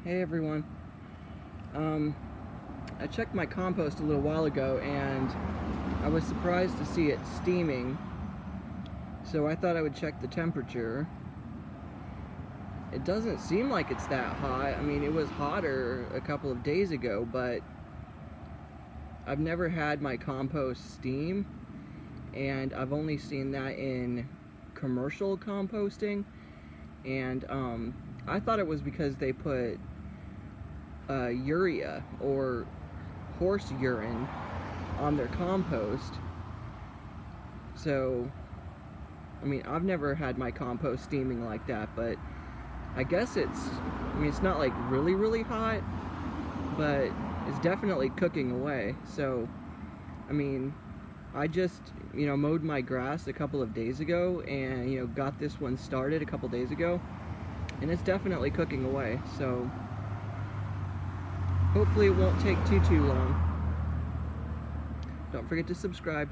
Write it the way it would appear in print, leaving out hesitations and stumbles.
Hey everyone. I checked my compost a little while ago and I was surprised to see it steaming. So I thought I would check the temperature. It doesn't seem like it's that hot. I mean, it was hotter a couple of days ago, but I've never had my compost steam, and I've only seen that in commercial composting. And I thought it was because they put urea or horse urine on their compost. So, I mean, I've never had my compost steaming like that, but I guess it's not like really hot, but it's definitely cooking away. So, I mean, I just, mowed my grass a couple of days ago and, got this one started a couple days ago, and it's definitely cooking away. So, hopefully it won't take too long. Don't forget to subscribe.